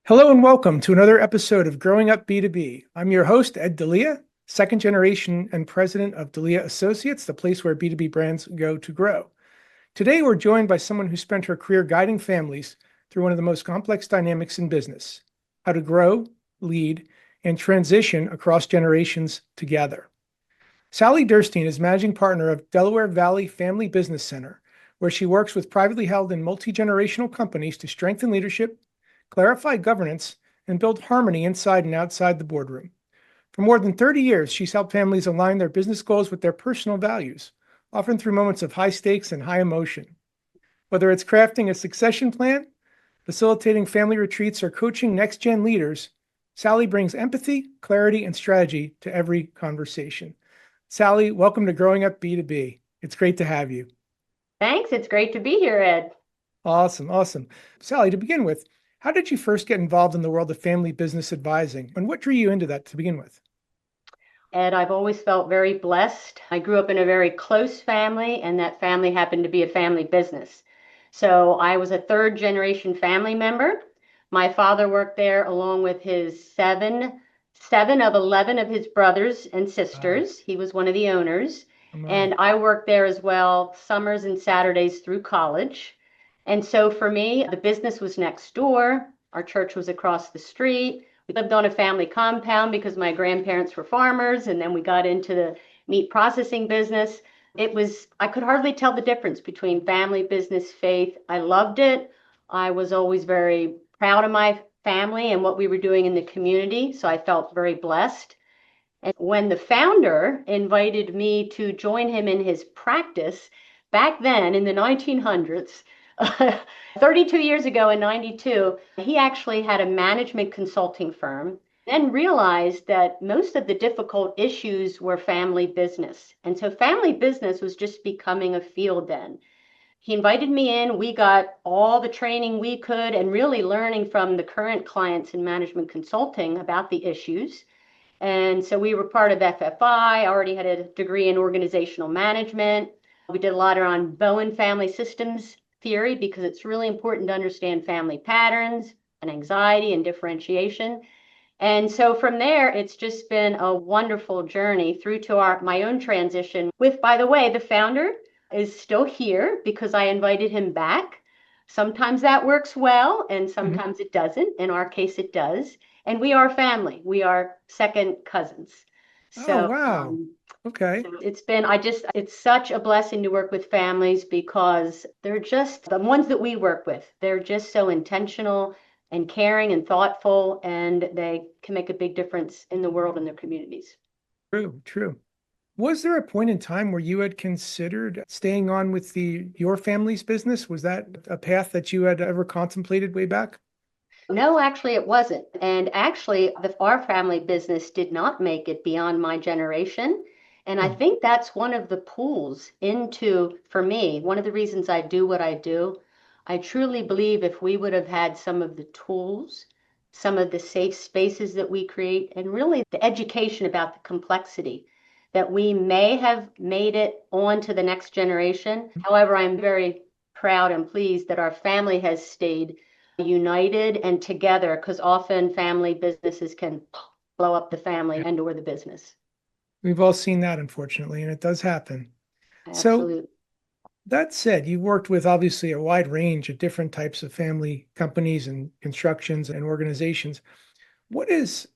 Hello and welcome to another episode of Growing Up B2B. I'm your host, Ed Delia, second generation and president of Delia Associates, the place where B2B brands go to grow. Today, we're joined by someone who spent her career guiding families through one of the most complex dynamics in business: how to grow, lead, and transition across generations together. Sally Derstine is managing partner of Delaware Valley Family Business Center, where she works with privately held and multi-generational companies to strengthen leadership, clarify governance, and build harmony inside and outside the boardroom. For more than 30 years, she's helped families align their business goals with their personal values, often through moments of high stakes and high emotion. Whether it's crafting a succession plan, facilitating family retreats, or coaching next-gen leaders, Sally brings empathy, clarity, and strategy to every conversation. Sally, welcome to Growing Up B2B. It's great to have you. Thanks. It's great to be here, Ed. Awesome. Sally, to begin with, how did you first get involved in the world of family business advising, and what drew you into that to begin with? Ed, I've always felt very blessed. I grew up in a very close family, and that family happened to be a family business. So I was a third generation family member. My father worked there along with his seven of 11 of his brothers and Wow. sisters. He was one of the owners. Wow. And I worked there as well, summers and Saturdays through college. And so for me, the business was next door. Our church was across the street. We lived on a family compound because my grandparents were farmers, and then we got into the meat processing business. I could hardly tell the difference between family, business, faith. I loved it. I was always very proud of my family and what we were doing in the community, so I felt very blessed. And when the founder invited me to join him in his practice back then in the 1900s, 32 years ago in 92, he actually had a management consulting firm and realized that most of the difficult issues were family business. And so family business was just becoming a field then. He invited me in. We got all the training we could and really learning from the current clients in management consulting about the issues. And so we were part of FFI. I already had a degree in organizational management. We did a lot around Bowen family systems theory because it's really important to understand family patterns and anxiety and differentiation. And so from there, it's just been a wonderful journey through to my own transition with, by the way, the founder is still here because I invited him back. Sometimes that works well and Mhm. sometimes it doesn't. In our case, it does. And we are family. We are second cousins. Oh, So wow. Okay. it's such a blessing to work with families because they're just the ones that we work with. They're just so intentional and caring and thoughtful, and they can make a big difference in the world and their communities. True. Was there a point in time where you had considered staying on with your family's business? Was that a path that you had ever contemplated way back? No, actually, it wasn't. And actually, our family business did not make it beyond my generation. And I Oh, think that's one of the pulls into, for me, one of the reasons I do what I do. I truly believe if we would have had some of the tools, some of the safe spaces that we create, and really the education about the complexity, that we may have made it on to the next generation. However, I'm very proud and pleased that our family has stayed united and together because often family businesses can blow up the family yeah. and or the business. We've all seen that, unfortunately, and it does happen. So, Absolutely. that said, you worked with obviously a wide range of different types of family companies and constructions and organizations. What is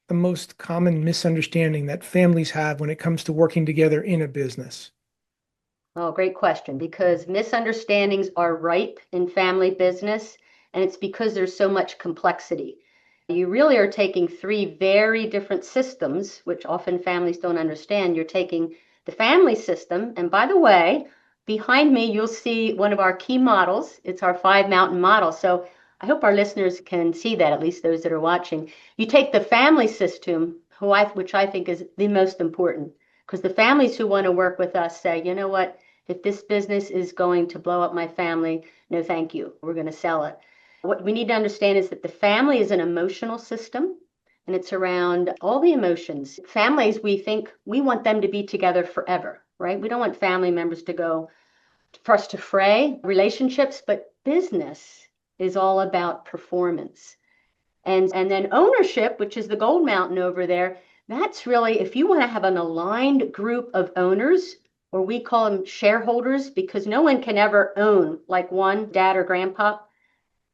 the most common misunderstanding that families have when it comes to working together in a business? Oh, great question, because misunderstandings are ripe in family business, and it's because there's so much complexity. You really are taking three very different systems, which often families don't understand. You're taking the family system, and by the way, behind me, you'll see one of our key models. It's our 5 mountain model. So I hope our listeners can see that, at least those that are watching. You take the family system, which I think is the most important, because the families who want to work with us say, you know what, if this business is going to blow up my family, no, thank you. We're going to sell it. What we need to understand is that the family is an emotional system and it's around all the emotions. Families, we think we want them to be together forever, right? We don't want family members to go for us to fray relationships, but business is all about performance. And then ownership, which is the gold mountain over there, that's really if you want to have an aligned group of owners, or we call them shareholders, because no one can ever own like one dad or grandpa.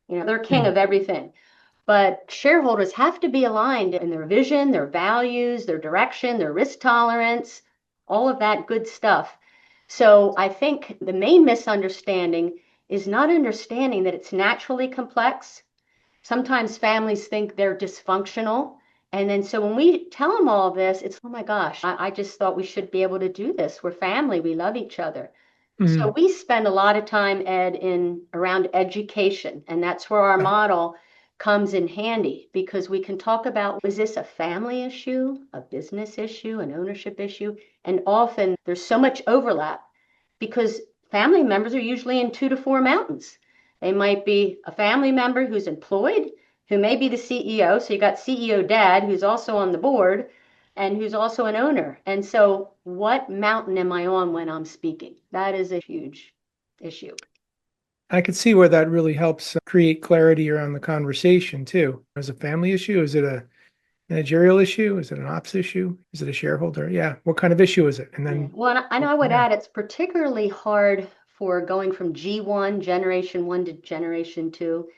They're king Mm. of everything. But shareholders have to be aligned in their vision, their values, their direction, their risk tolerance, all of that good stuff. So I think the main misunderstanding is not understanding that it's naturally complex. Sometimes families think they're dysfunctional. And then so when we tell them all this, it's, oh my gosh, I just thought we should be able to do this. We're family, we love each other. So Mm. we spend a lot of time, Ed, in around education, and that's where our Uh, model comes in handy because we can talk about, is this a family issue, a business issue, an ownership issue? And often there's so much overlap because family members are usually in 2 to 4 mountains. They might be a family member who's employed, who may be the CEO. So you got CEO dad, who's also on the board and who's also an owner. And so, what mountain am I on when I'm speaking? That is a huge issue. I could see where that really helps create clarity around the conversation too. As a family issue, is it a managerial issue? Is it an ops issue? Is it a shareholder? Yeah. What kind of issue is it? And Yeah. then Well, and I know go I from would there. add it's particularly hard for going from G1, generation one to generation two,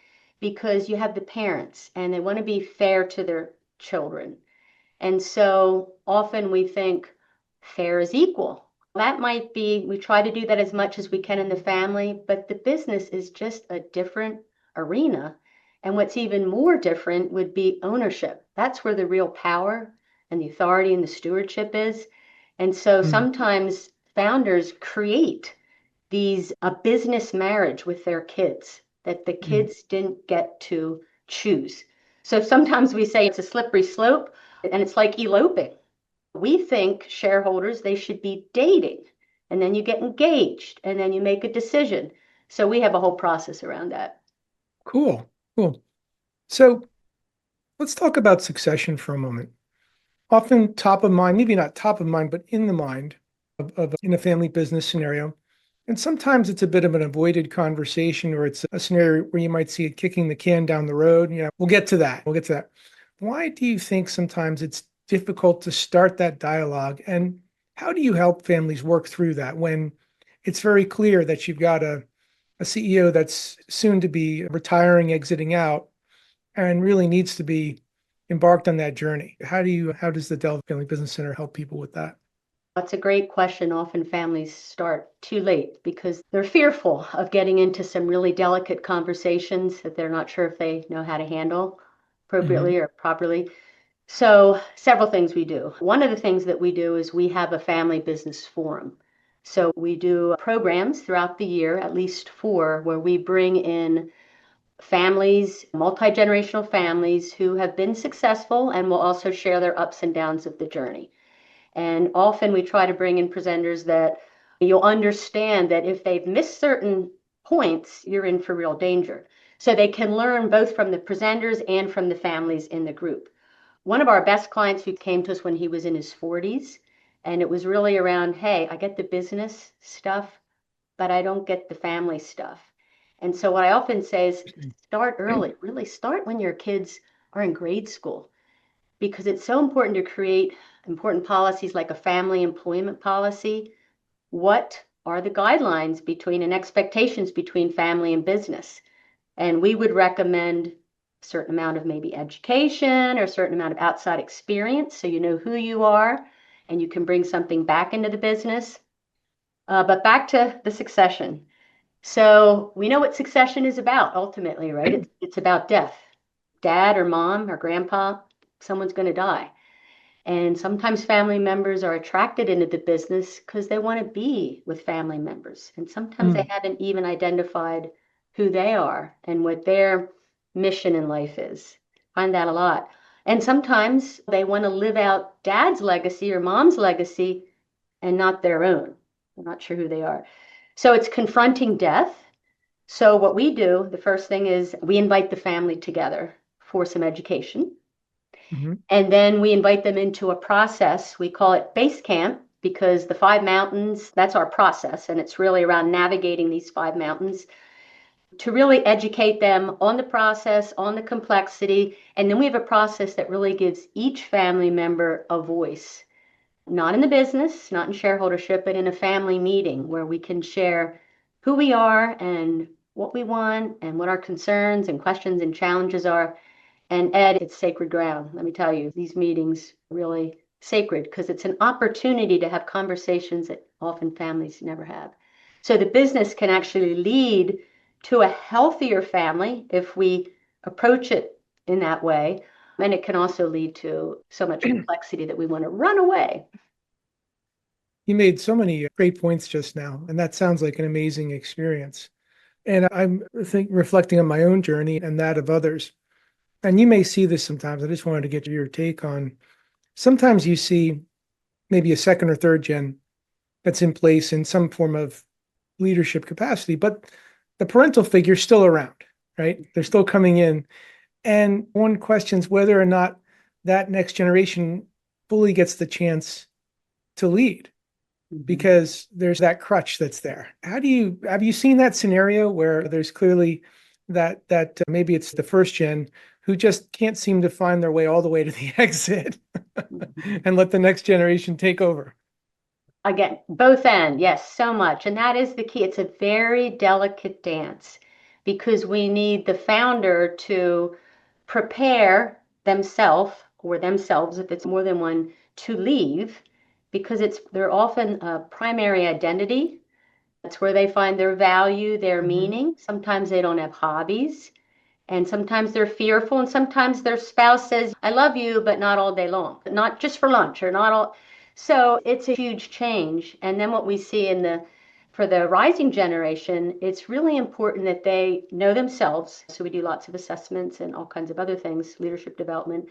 because you have the parents and they want to be fair to their children. And so often we think fair is equal. That might be, we try to do that as much as we can in the family, but the business is just a different arena. And what's even more different would be ownership. That's where the real power and the authority and the stewardship is. And so Mm. sometimes founders create these a business marriage with their kids that the Mm. kids didn't get to choose. So sometimes we say it's a slippery slope and it's like eloping. We think shareholders, they should be dating and then you get engaged and then you make a decision. So we have a whole process around that. Cool. Cool. So let's talk about succession for a moment. Often top of mind, maybe not top of mind, but in the mind of in a family business scenario. And sometimes it's a bit of an avoided conversation, or it's a scenario where you might see it kicking the can down the road. We'll get to that. We'll get to that. Why do you think sometimes it's difficult to start that dialogue? And how do you help families work through that when it's very clear that you've got a CEO that's soon to be retiring, exiting out, and really needs to be embarked on that journey? How does the Dell Family Business Center help people with that? That's a great question. Often families start too late because they're fearful of getting into some really delicate conversations that they're not sure if they know how to handle Hmm. appropriately or properly. So, several things we do. One of the things that we do is we have a family business forum. So, we do programs throughout the year, at least four, where we bring in families, multi-generational families who have been successful and will also share their ups and downs of the journey. And often we try to bring in presenters that you'll understand that if they've missed certain points, you're in for real danger. So they can learn both from the presenters and from the families in the group. One of our best clients who came to us when he was in his 40s, and it was really around, hey, I get the business stuff, but I don't get the family stuff. And so what I often say is start early, really start when your kids are in grade school, because it's so important to create important policies like a family employment policy. What are the guidelines between and expectations between family and business? And we would recommend a certain amount of maybe education or a certain amount of outside experience so you know who you are and you can bring something back into the business. But back to the succession. So we know what succession is about ultimately, right? It's about death. Dad or mom or grandpa, someone's going to die. And sometimes family members are attracted into the business because they want to be with family members. And sometimes they Mm. haven't even identified who they are and what their mission in life is. Find that a lot. And sometimes they want to live out dad's legacy or mom's legacy and not their own. They're not sure who they are. So it's confronting death. So what we do, the first thing is we invite the family together for some education. Hmm. And then we invite them into a process. We call it base camp because the 5 mountains, that's our process. And it's really around navigating these 5 mountains. to really educate them on the process, on the complexity. And then we have a process that really gives each family member a voice, not in the business, not in shareholdership, but in a family meeting where we can share who we are and what we want and what our concerns and questions and challenges are. And Ed, it's sacred ground. Let me tell you, these meetings really sacred because it's an opportunity to have conversations that often families never have. So the business can actually lead to a healthier family if we approach it in that way. And it can also lead to so much complexity that we want to run away. You made so many great points just now, and that sounds like an amazing experience. And I'm reflecting on my own journey and that of others. And you may see this sometimes. I just wanted to get your take on sometimes you see maybe a second or third gen that's in place in some form of leadership capacity, but the parental figure's still around, right? They're still coming in. And one questions whether or not that next generation fully gets the chance to lead because there's that crutch that's there. Have you seen that scenario where there's clearly that maybe it's the first gen who just can't seem to find their way all the way to the exit and let the next generation take over? Again, both end, yes, so much. And that is the key. It's a very delicate dance because we need the founder to prepare themselves, if it's more than one, to leave because they're often a primary identity. That's where they find their value, their meaning. Sometimes they don't have hobbies. And sometimes they're fearful, and sometimes their spouse says, I love you, but not all day long, not just for lunch or not all. So it's a huge change. And then what we see for the rising generation, it's really important that they know themselves. So we do lots of assessments and all kinds of other things, leadership development,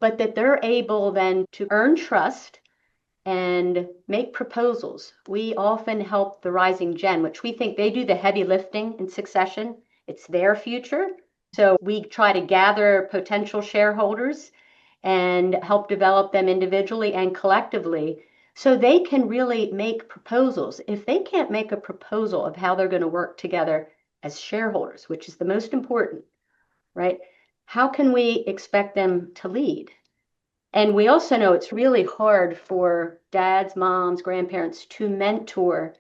but that they're able then to earn trust and make proposals. We often help the rising gen, which we think they do the heavy lifting in succession. It's their future. So we try to gather potential shareholders and help develop them individually and collectively so they can really make proposals. If they can't make a proposal of how they're going to work together as shareholders, which is the most important, right? How can we expect them to lead? And we also know it's really hard for dads, moms, grandparents to mentor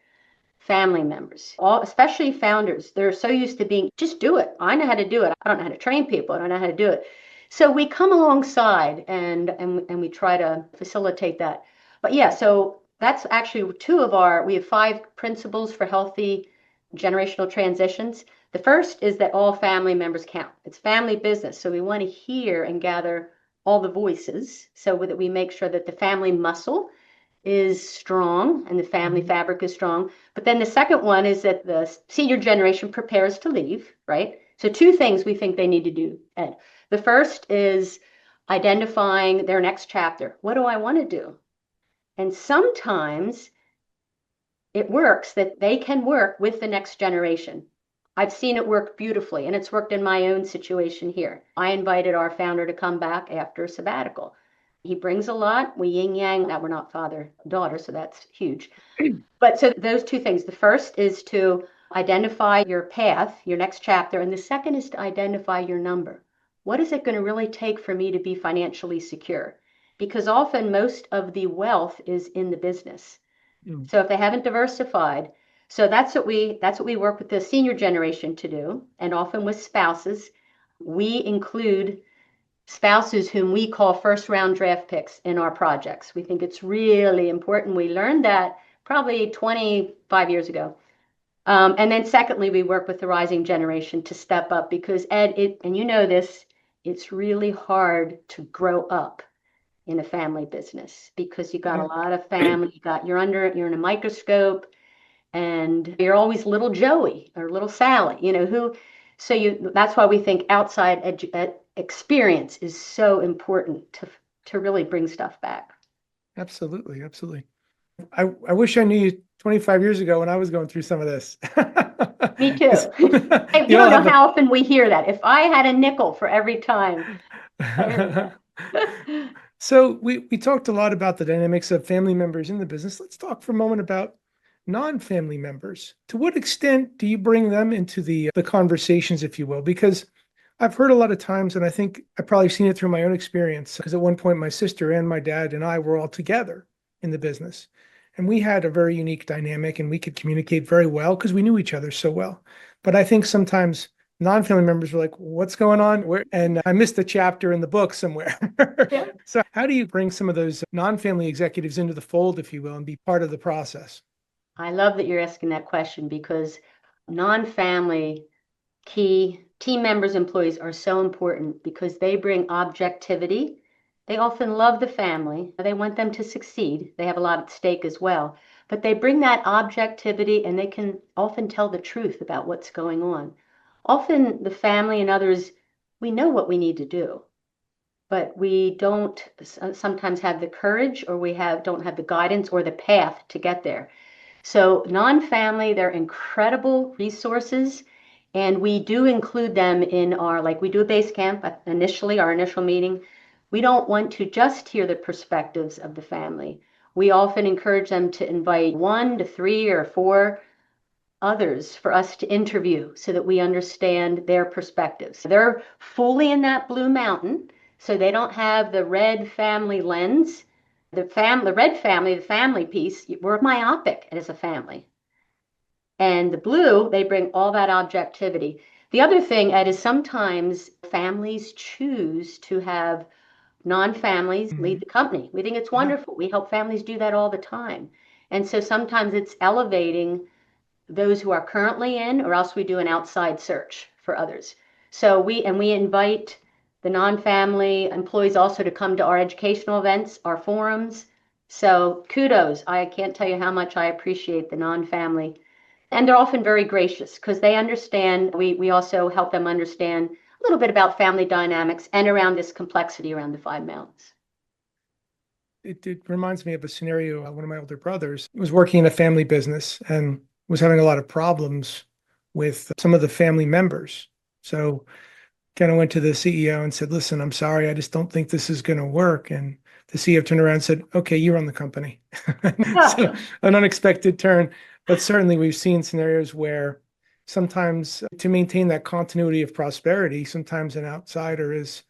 family members, especially founders. They're so used to being, just do it. I know how to do it. I don't know how to train people. I don't know how to do it. So we come alongside and we try to facilitate that. But yeah, so that's actually we have 5 principles for healthy generational transitions. The first is that all family members count. It's family business. So we want to hear and gather all the voices so that we make sure that the family muscle is strong and the family fabric is strong. But then the second one is that the senior generation prepares to leave, right? So 2 things we think they need to do, Ed. The first is identifying their next chapter. What do I want to do? And sometimes it works that they can work with the next generation. I've seen it work beautifully, and it's worked in my own situation here. I invited our founder to come back after a sabbatical. He brings a lot. We yin yang. Now we're not father daughter, so that's huge. But so those 2 things. The first is to identify your path, your next chapter, and the second is to identify your number. What is it going to really take for me to be financially secure? Because often most of the wealth is in the business. So if they haven't diversified, so that's what we work with the senior generation to do, and often with spouses. We include spouses whom we call first round draft picks in our projects. We think it's really important. We learned that probably 25 years ago. And then secondly, we work with the rising generation to step up because Ed, and you know this, it's really hard to grow up in a family business because you got a lot of family, you're in a microscope and you're always little Joey or little Sally, that's why we think outside experience is so important to really bring stuff back. Absolutely. Absolutely. I wish I knew you 25 years ago when I was going through some of this. Me too. You don't know how often we hear that. If I had a nickel for every time I heard that. So we talked a lot about the dynamics of family members in the business. Let's talk for a moment about non-family members. To what extent do you bring them into the conversations, if you will? Because I've heard a lot of times, and I think I've probably seen it through my own experience, because at one point my sister and my dad and I were all together in the business. And we had a very unique dynamic and we could communicate very well because we knew each other so well. But I think sometimes non-family members were like, what's going on? Where? And I missed a chapter in the book somewhere. Yeah. So how do you bring some of those non-family executives into the fold, if you will, and be part of the process? I love that you're asking that question because non-family key team members, employees are so important because they bring objectivity. They often love the family. They want them to succeed. They have a lot at stake as well. But they bring that objectivity and they can often tell the truth about what's going on. Often the family and others, we know what we need to do, but we don't sometimes have the courage or don't have the guidance or the path to get there. So non-family, they're incredible resources, and we do include them in like we do a base camp initially, our initial meeting. We don't want to just hear the perspectives of the family. We often encourage them to invite 1 to 3 or 4 others for us to interview so that we understand their perspectives. They're fully in that blue mountain, so they don't have the red family lens. The red family, the family piece, we're myopic as a family. And the blue, they bring all that objectivity. The other thing, Ed, is sometimes families choose to have non-families lead the company. We think it's Yeah. wonderful. We help families do that all the time. And so sometimes it's elevating those who are currently in, or else we do an outside search for others. So we invite the non-family employees also to come to our educational events, our forums. So kudos. I can't tell you how much I appreciate the non-family. And they're often very gracious because they understand. We also help them understand a little bit about family dynamics and around this complexity around the 5 mountains. It reminds me of a scenario. One of my older brothers was working in a family business and was having a lot of problems with some of the family members. So kind of went to the CEO and said, listen, I'm sorry, I just don't think this is going to work. And the CEO turned around and said, okay, you run the company. So an unexpected turn. But certainly we've seen scenarios where sometimes to maintain that continuity of prosperity, sometimes an outsider is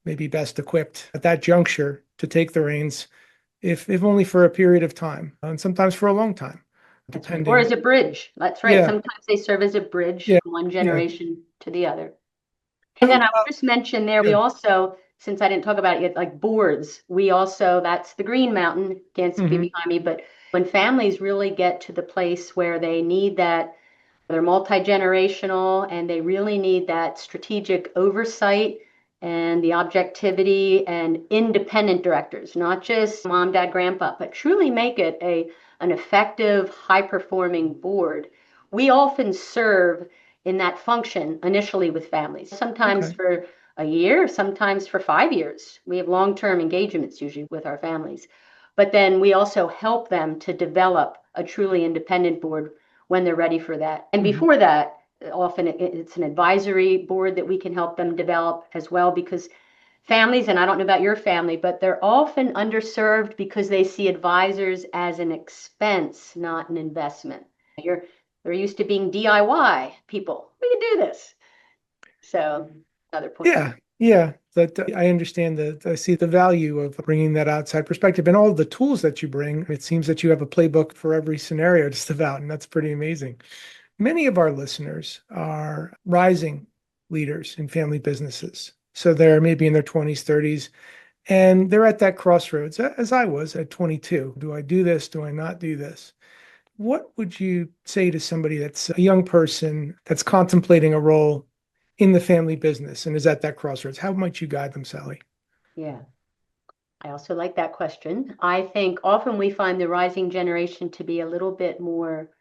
maybe best equipped at that juncture to take the reins, if only for a period of time, and sometimes for a long time, That's right. Or depending. as a bridge. That's right. Yeah, Sometimes they serve as a bridge yeah, from one yeah. generation to the other. And then So, I would just mention there, we yeah. also, since I didn't talk about it yet, like boards, we also, that's the Green Mountain, can't see Hmm. behind me, but when families really get to the place where they need that, they're multi-generational and they really need that strategic oversight and the objectivity and independent directors, not just mom, dad, grandpa, but truly make it an effective, high-performing board. We often serve in that function initially with families, sometimes Okay. for a year, sometimes for 5 years. We have long-term engagements usually with our families. But then we also help them to develop a truly independent board when they're ready for that. And Hmm. before that, often it's an advisory board that we can help them develop as well because families, and I don't know about your family, but they're often underserved because they see advisors as an expense, not an investment. They're used to being DIY people. We can do this. So another point to Yeah, make. yeah. That I understand that. I see the value of bringing that outside perspective and all the tools that you bring. It seems that you have a playbook for every scenario just about, and that's pretty amazing. Many of our listeners are rising leaders in family businesses. So they're maybe in their 20s, 30s, and they're at that crossroads, as I was at 22. Do I do this? Do I not do this? What would you say to somebody that's a young person that's contemplating a role in the family business and is at that crossroads? How might you guide them, Sally? Yeah, I also like that question. I think often we find the rising generation to be a little bit more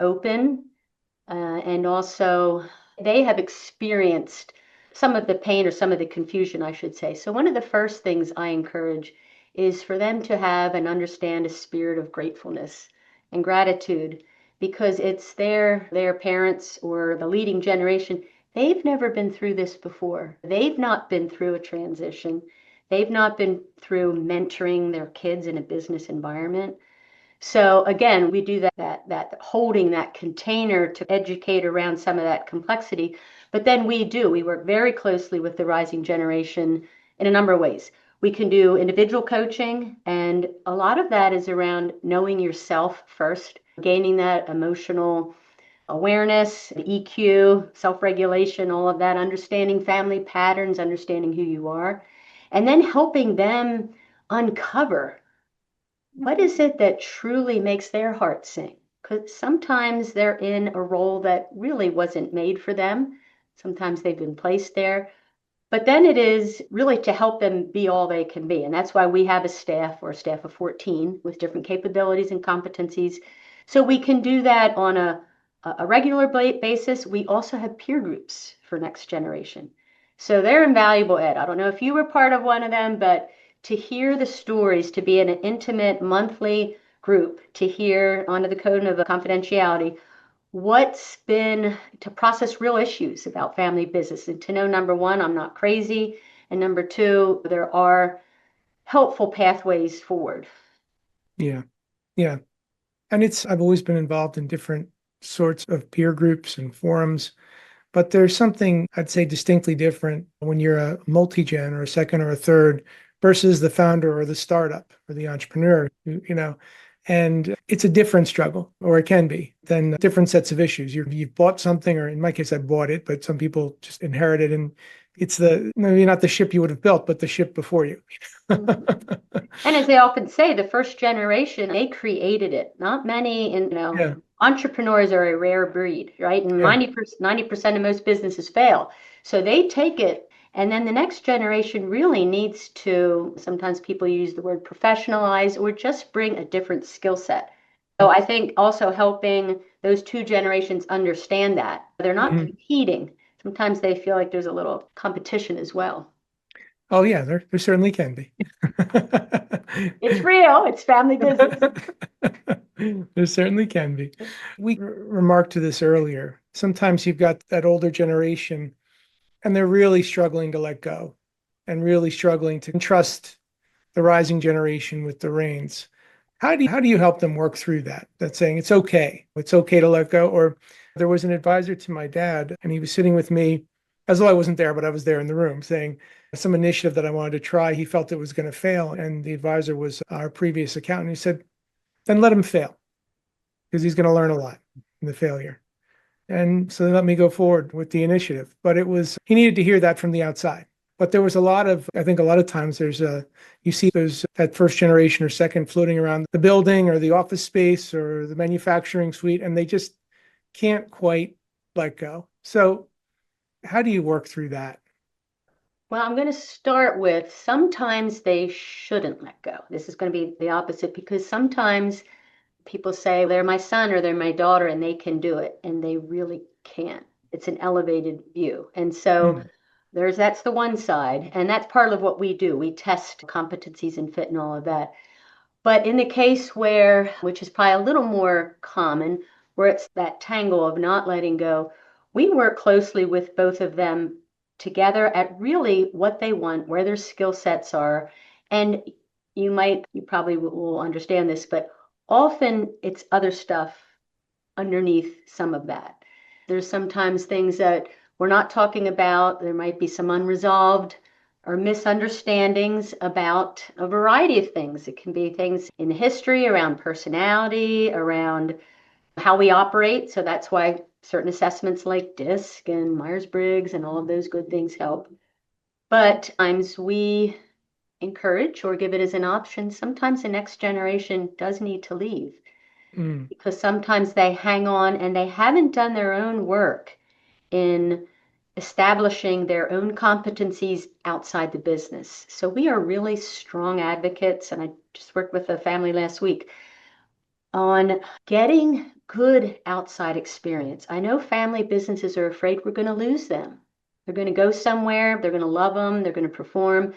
open and also they have experienced some of the pain or some of the confusion, I should say. So, one of the first things I encourage is for them to have and understand a spirit of gratefulness and gratitude because it's their parents or the leading generation. They've never been through this before. They've not been through a transition. They've not been through mentoring their kids in a business environment. So again, we do that holding that container to educate around some of that complexity. But then we work very closely with the rising generation in a number of ways. We can do individual coaching, and a lot of that is around knowing yourself first, gaining that emotional awareness, EQ, self-regulation, all of that, understanding family patterns, understanding who you are, and then helping them uncover what is it that truly makes their heart sing? Because sometimes they're in a role that really wasn't made for them. Sometimes they've been placed there. But then it is really to help them be all they can be. And that's why we have a staff or a staff of 14 with different capabilities and competencies. So we can do that on a regular basis. We also have peer groups for next generation. So they're invaluable, Ed. I don't know if you were part of one of them, but to hear the stories, to be in an intimate monthly group, to hear under the code of confidentiality, what's been to process real issues about family business and to know, number one, I'm not crazy, and number two, there are helpful pathways forward. Yeah. Yeah. And I've always been involved in different sorts of peer groups and forums, but there's something I'd say distinctly different when you're a multi-gen or a second or a third versus the founder or the startup or the entrepreneur, and it's a different struggle, or it can be, than different sets of issues. You've bought something, or in my case, I bought it, but some people just inherit it, and it's maybe not the ship you would have built, but the ship before you. And as they often say, the first generation, they created it. Not many, and Yeah, entrepreneurs are a rare breed, right? And yeah. 90% of most businesses fail. So they take it, and then the next generation really needs to, sometimes people use the word professionalize or just bring a different skill set. So I think also helping those two generations understand that they're not Mhm. competing. Sometimes they feel like there's a little competition as well. Oh yeah, there certainly can be. It's real, it's family business. There certainly can be. We remarked to this earlier. Sometimes you've got that older generation and they're really struggling to let go and really struggling to trust the rising generation with the reins. How do you help them work through that? That's saying it's okay to let go. Or there was an advisor to my dad, and he was sitting with me, as though I wasn't there, but I was there in the room, saying some initiative that I wanted to try. He felt it was going to fail, and the advisor was our previous accountant. He said, "Then let him fail, because he's going to learn a lot in the failure." And so they let me go forward with the initiative. But he needed to hear that from the outside. But there was I think a lot of times you see that first generation or second floating around the building or the office space or the manufacturing suite, and they just can't quite let go. So how do you work through that? Well, I'm going to start with sometimes they shouldn't let go. This is going to be the opposite because sometimes people say they're my son or they're my daughter and they can do it, and they really can't. It's an elevated view. And so Mm, that's the one side, and that's part of what we do. We test competencies and fit and all of that. But in the case where, which is probably a little more common, where it's that tangle of not letting go, we work closely with both of them together at really what they want, where their skill sets are. And you probably will understand this, but often it's other stuff underneath some of that. There's sometimes things that we're not talking about. There might be some unresolved or misunderstandings about a variety of things. It can be things in history, around personality, around how we operate. So that's why certain assessments like DISC and Myers-Briggs and all of those good things help. But times we encourage or give it as an option. Sometimes the next generation does need to leave mm, because sometimes they hang on and they haven't done their own work in establishing their own competencies outside the business. So we are really strong advocates, and I just worked with a family last week on getting good outside experience. I know family businesses are afraid we're going to lose them. They're going to go somewhere, they're going to love them, they're going to perform,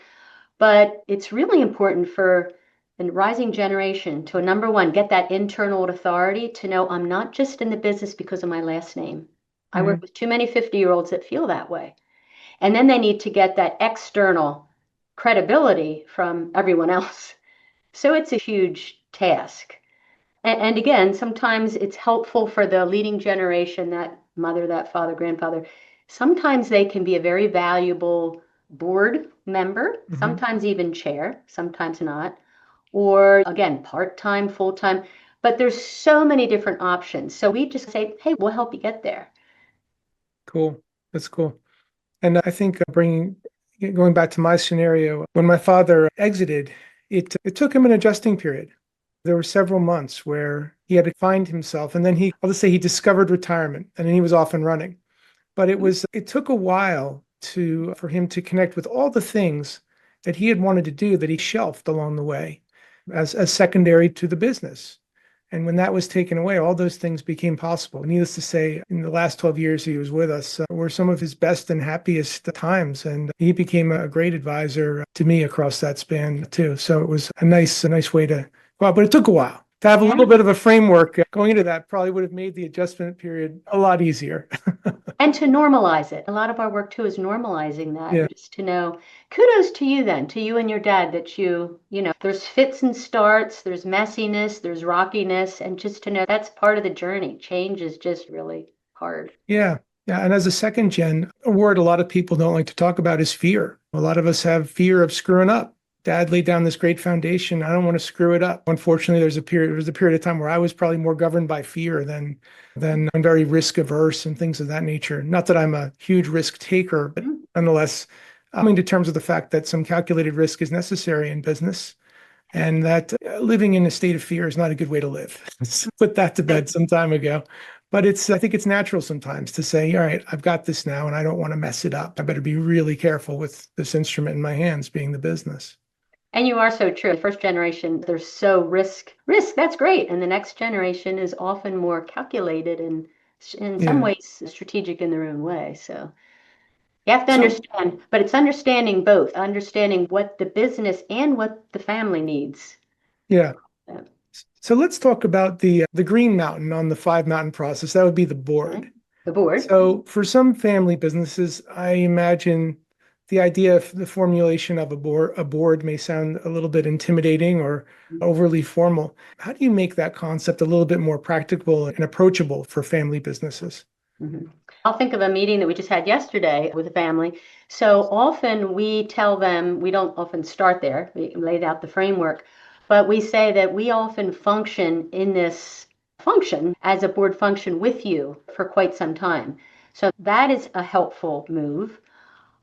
but it's really important for the rising generation to, number one, get that internal authority to know I'm not just in the business because of my last name. I work mm, with too many 50-year-olds that feel that way. And then they need to get that external credibility from everyone else. So it's a huge task. And again, sometimes it's helpful for the leading generation, that mother, that father, grandfather. Sometimes they can be a very valuable board member, Hmm. sometimes even chair, sometimes not, or again, part-time, full-time. But there's so many different options. So we just say, hey, we'll help you get there. Cool. That's cool. And I think going back to my scenario, when my father exited, it took him an adjusting period. There were several months where he had to find himself, and then I'll just say he discovered retirement, and then he was off and running. But it took a while for him to connect with all the things that he had wanted to do that he shelved along the way as secondary to the business. And when that was taken away, all those things became possible. Needless to say, in the last 12 years he was with us, were some of his best and happiest times. And he became a great advisor to me across that span too. So it was a nice way to go out, but it took a while. To have a little Yeah. bit of a framework going into that probably would have made the adjustment period a lot easier. And to normalize it. A lot of our work too is normalizing that, Yeah. and just to know, kudos to you then, to you and your dad, that there's fits and starts, there's messiness, there's rockiness, and just to know that's part of the journey. Change is just really hard. Yeah. Yeah. And as a second gen, a word a lot of people don't like to talk about is fear. A lot of us have fear of screwing up. Dad laid down this great foundation. I don't want to screw it up. Unfortunately, there was a period of time where I was probably more governed by fear than I'm very risk averse and things of that nature. Not that I'm a huge risk taker, but Mhm. nonetheless, coming to terms with the fact that some calculated risk is necessary in business and that living in a state of fear is not a good way to live. Put that to bed some time ago. But I think it's natural sometimes to say, all right, I've got this now and I don't want to mess it up. I better be really careful with this instrument in my hands, being the business. And you are so true. The first generation, they're so risk, that's great. And the next generation is often more calculated and in some Yeah. ways strategic in their own way. So you have to So, understand, but it's understanding both, understanding what the business and what the family needs. yeah. Uh, So let's talk about the green mountain on the five mountain process. That would be the board. Okay. The board. So for some family businesses, I imagine the idea of the formulation of a board may sound a little bit intimidating or overly formal. How do you make that concept a little bit more practical and approachable for family businesses? Mhm. I'll think of a meeting that we just had yesterday with a family. So often we tell them, we don't often start there, we laid out the framework, but we say that we often function in this function as a board function with you for quite some time. So that is a helpful move.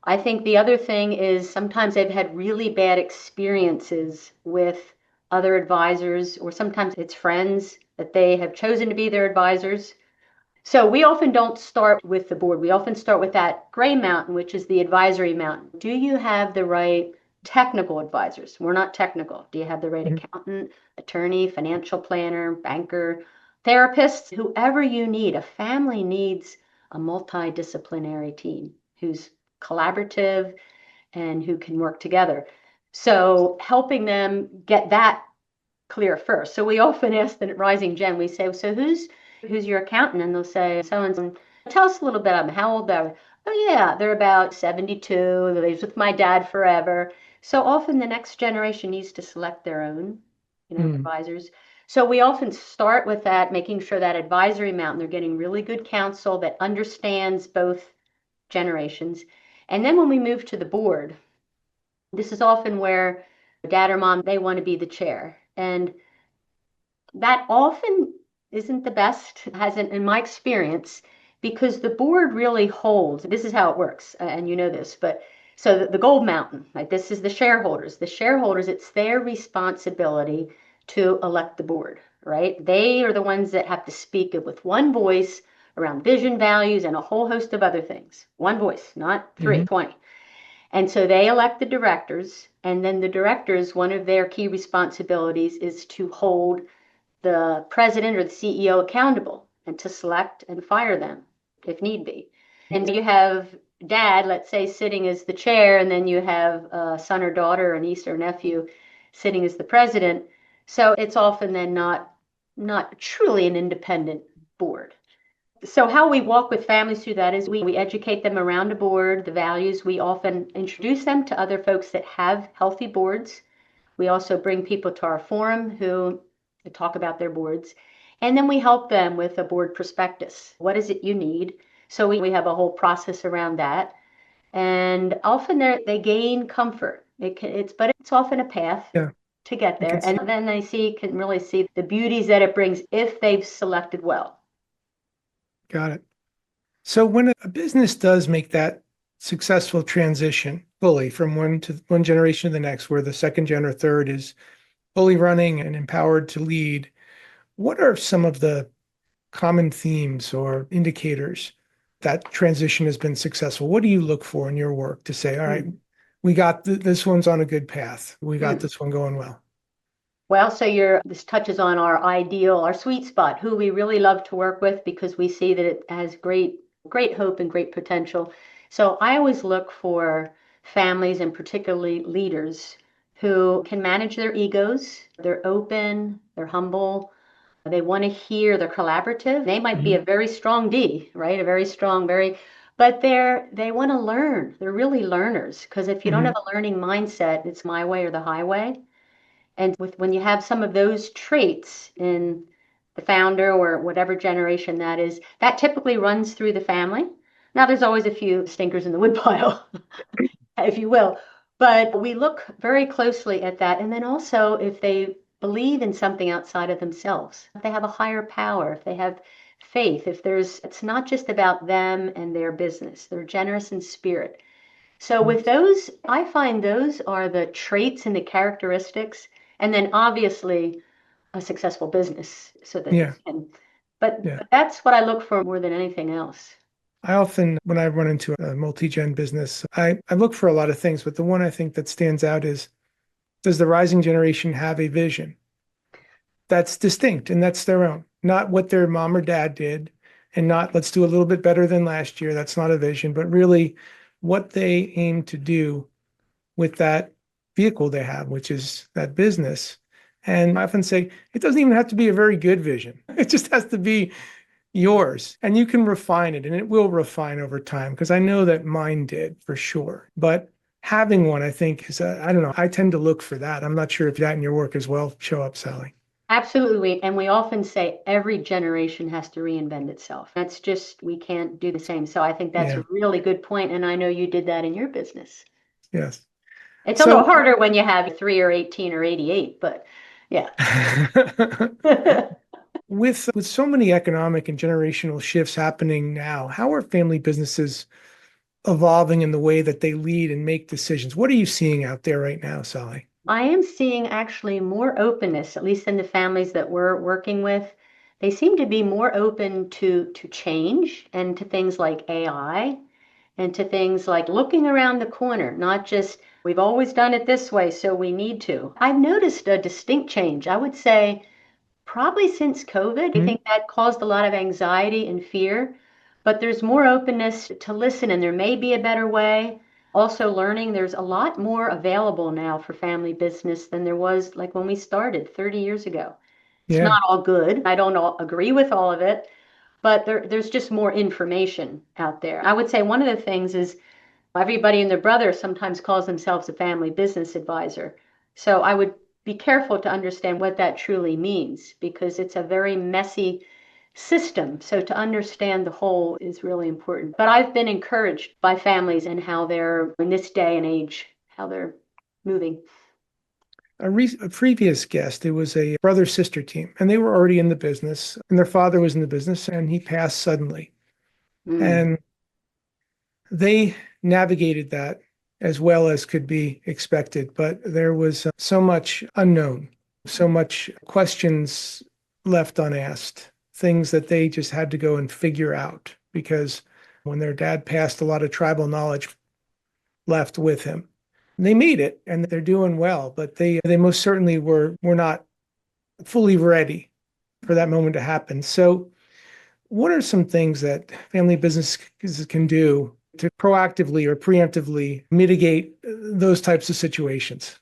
I think the other thing is sometimes they've had really bad experiences with other advisors, or sometimes it's friends that they have chosen to be their advisors. So we often don't start with the board. We often start with that gray mountain, which is the advisory mountain. Do you have the right technical advisors? We're not technical. Do you have the right Mhm. accountant, attorney, financial planner, banker, therapist, whoever you need? A family needs a multidisciplinary team who's collaborative and who can work together. So helping them get that clear first. So we often ask the rising gen, we say, so who's your accountant? And they'll say, so and so. Tell us a little bit about them. How old are they? Oh yeah, they're about 72. They lived with my dad forever. So often the next generation needs to select their own, Mm. advisors. So we often start with that, making sure that advisory mountain, they're getting really good counsel that understands both generations. And then when we move to the board, this is often where dad or mom, they want to be the chair. And that often isn't the best, hasn't in my experience, because the board really holds. This is how it works, and you know this, but so the gold mountain, right? This is the shareholders. The shareholders, it's their responsibility to elect the board, right? They are the ones that have to speak with one voice around vision, values, and a whole host of other things. One voice, not three, Mhm. 20. And so they elect the directors, and then the directors, one of their key responsibilities is to hold the president or the CEO accountable and to select and fire them if need be. And you have dad, let's say, sitting as the chair, and then you have a son or daughter, or niece or nephew sitting as the president. So it's often then not truly an independent board. So how we walk with families through that is we educate them around a board, the values. We often introduce them to other folks that have healthy boards. We also bring people to our forum who to talk about their boards. And then we help them with a board prospectus. What is it you need? So we have a whole process around that. And often they gain comfort. But it's often a path Yeah, to get I can there. And then can really see the beauties that it brings if they've selected well. got it. So when a business does make that successful transition fully from one generation to the next, where the second gen or third is fully running and empowered to lead, what are some of the common themes or indicators that transition has been successful? What do you look for in your work to say, all right, we got this one's on a good path. We got this one going well. Well, so this touches on our ideal, our sweet spot, who we really love to work with because we see that it has great hope and great potential. So I always look for families and particularly leaders who can manage their egos. They're open, they're humble, they want to hear, they're collaborative. They might be a very strong D, right? A very strong, but they want to learn. They're really learners because if you don't have a learning mindset, it's my way or the highway. And when you have some of those traits in the founder or whatever generation that is, that typically runs through the family. Now, there's always a few stinkers in the woodpile, if you will, but we look very closely at that. And then also, if they believe in something outside of themselves, if they have a higher power, if they have faith, it's not just about them and their business, they're generous in spirit. So with those, I find those are the traits and the characteristics, and then obviously a successful business so that Yeah, it can, but yeah. that's what I look for more than anything else. I often, when I run into a multi-gen business, I look for a lot of things, but the one I think that stands out is, does the rising generation have a vision that's distinct and that's their own, not what their mom or dad did, and not let's do a little bit better than last year. That's not a vision, but really what they aim to do with that vehicle they have, which is that business. And I often say it doesn't even have to be a very good vision. It just has to be yours. And you can refine it and it will refine over time because I know that mine did for sure. But having one, I think, is, I don't know, I tend to look for that. I'm not sure if that in your work as well show up, Sally. Absolutely. And we often say every generation has to reinvent itself. That's just, we can't do the same. So I think that's Yeah. a really good point, and I know you did that in your business. Yes. It's a little So harder when you have 3 or 18 or 88, but yeah. with so many economic and generational shifts happening now, how are family businesses evolving in the way that they lead and make decisions? What are you seeing out there right now, Sally? I am seeing actually more openness, at least in the families that we're working with. They seem to be more open to change and to things like AI and to things like looking around the corner, not just we've always done it this way, so we need to. I've noticed a distinct change. I would say probably since COVID. I Mhm. think that caused a lot of anxiety and fear, but there's more openness to listen, and there may be a better way. Also, learning there's a lot more available now for family business than there was like when we started 30 years ago. It's Yeah. not all good. I don't agree with all of it, but there's just more information out there. I would say one of the things is everybody and their brother sometimes calls themselves a family business advisor. So I would be careful to understand what that truly means because it's a very messy system. So to understand the whole is really important. But I've been encouraged by families and how they're in this day and age, how they're moving. A previous guest, it was a brother sister team, and they were already in the business, and their father was in the business, and he passed suddenly. Mm. And they navigated that as well as could be expected, but there was so much unknown, so much questions left unasked, things that they just had to go and figure out because when their dad passed, a lot of tribal knowledge left with him. They made it and they're doing well, but they most certainly were not fully ready for that moment to happen. So what are some things that family businesses can do to proactively or preemptively mitigate those types of situations?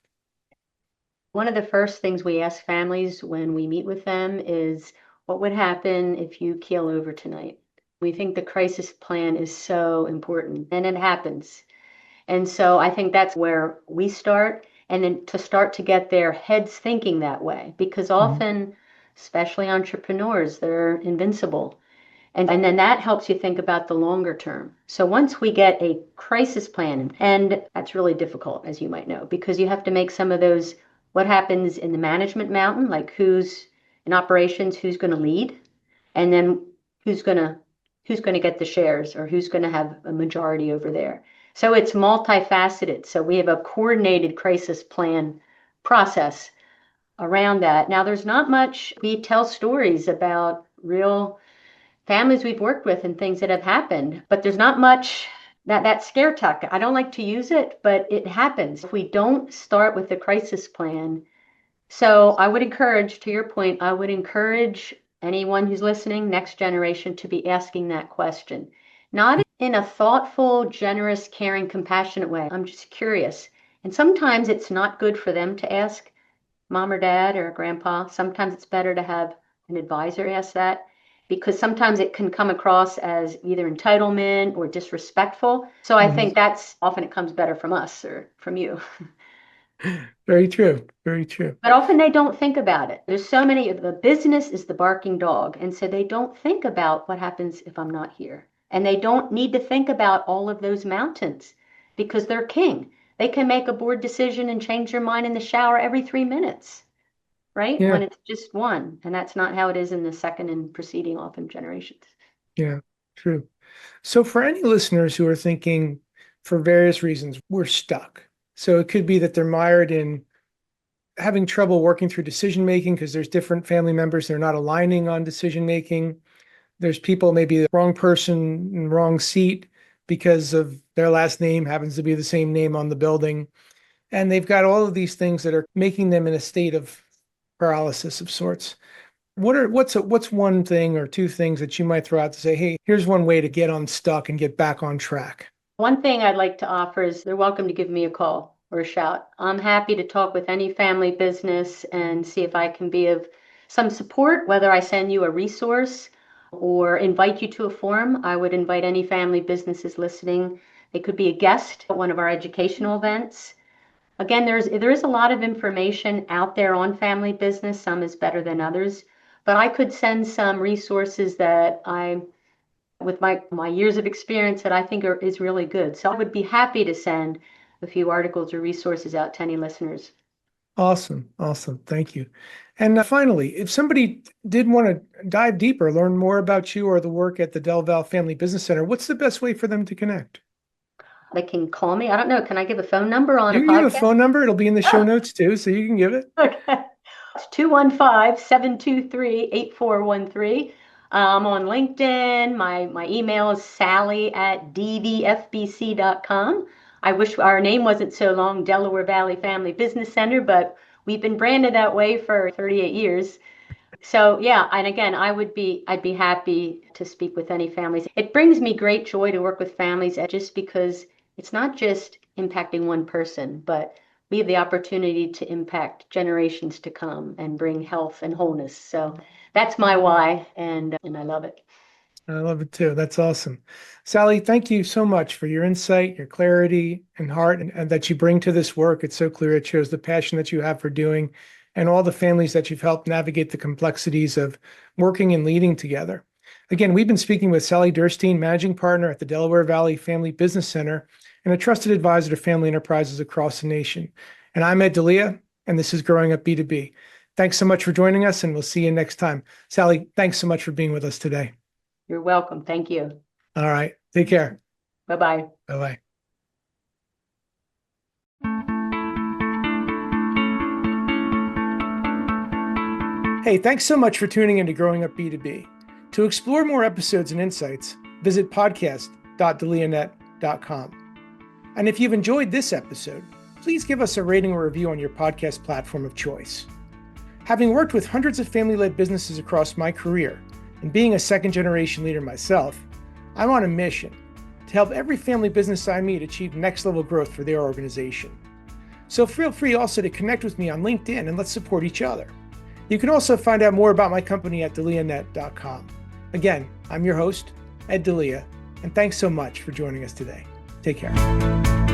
One of the first things we ask families when we meet with them is what would happen if you keel over tonight? We think the crisis plan is so important and it happens. And so I think that's where we start. And then to start to get their heads thinking that way, because Mhm. often especially entrepreneurs. They're invincible. And then that helps you think about the longer term. So once we get a crisis plan, and that's really difficult, as you might know, because you have to make some of those, what happens in the management mountain, like who's in operations, who's going to lead, and then who's going to get the shares, or who's going to have a majority over there. So it's multifaceted. So we have a coordinated crisis plan process around that. Now, there's not much. We tell stories about real families we've worked with and things that have happened, but there's not much that scare tactic. I don't like to use it, but it happens if we don't start with a crisis plan. So I would encourage, to your point, I would encourage anyone who's listening, next generation, to be asking that question. Not in a thoughtful, generous, caring, compassionate way. I'm just curious. And sometimes it's not good for them to ask mom or dad or grandpa. Sometimes it's better to have an advisor ask that, because sometimes it can come across as either entitlement or disrespectful. So I think that's often it comes better from us or from you. Very true. Very true. But often they don't think about it. There's so many, the business is the barking dog. And so they don't think about what happens if I'm not here. And they don't need to think about all of those mountains because they're king. They can make a board decision and change their mind in the shower every 3 minutes, right? Yeah. When it's just one. And that's not how it is in the second and preceding often generations. Yeah. True. So for any listeners who are thinking, for various reasons, we're stuck. So it could be that they're mired in having trouble working through decision making because there's different family members, they're not aligning on decision making. There's people, maybe the wrong person in the wrong seat because of their last name happens to be the same name on the building. And they've got all of these things that are making them in a state of paralysis of sorts. What's one thing or two things that you might throw out to say, hey, here's one way to get unstuck and get back on track? One thing I'd like to offer is they're welcome to give me a call or a shout. I'm happy to talk with any family business and see if I can be of some support, whether I send you a resource or invite you to a forum. I would invite any family businesses listening. They could be a guest at one of our educational events. Again, there is a lot of information out there on family business. Some is better than others, but I could send some resources that with my years of experience, that I think is really good. So I would be happy to send a few articles or resources out to any listeners. Awesome. Awesome. Thank you. And finally, if somebody did want to dive deeper, learn more about you or the work at the Delaware Family Business Center, what's the best way for them to connect? They can call me. I don't know. Can I give a phone number on You a can give podcast? a phone number. It'll be in the show notes too, so you can give it. Okay. It's 215-723-8413. I'm on LinkedIn. My email is sally@dvfbc.com. I wish our name wasn't so long, Delaware Valley Family Business Center, but we've been branded that way for 38 years. So yeah, and again, I'd be happy to speak with any families. It brings me great joy to work with families just because it's not just impacting one person, but we have the opportunity to impact generations to come and bring health and wholeness. So that's my why, and I love it. I love it too. That's awesome. Sally, thank you so much for your insight, your clarity and heart and that you bring to this work. It's so clear. It shows the passion that you have for doing and all the families that you've helped navigate the complexities of working and leading together. Again, we've been speaking with Sally Derstine, managing partner at the Delaware Valley Family Business Center and a trusted advisor to family enterprises across the nation. And I'm Ed Delia, and this is Growing Up B2B. Thanks so much for joining us, and we'll see you next time. Sally, thanks so much for being with us today. You're welcome. Thank you. All right. Take care. Bye-bye. Bye-bye. Hey, thanks so much for tuning into Growing Up B2B. To explore more episodes and insights, visit podcast.delianet.com. And if you've enjoyed this episode, please give us a rating or review on your podcast platform of choice. Having worked with hundreds of family-led businesses across my career, and being a second-generation leader myself, I'm on a mission to help every family business I meet achieve next-level growth for their organization. So feel free also to connect with me on LinkedIn and let's support each other. You can also find out more about my company at delianet.com. Again, I'm your host, Ed Delia, and thanks so much for joining us today. Take care.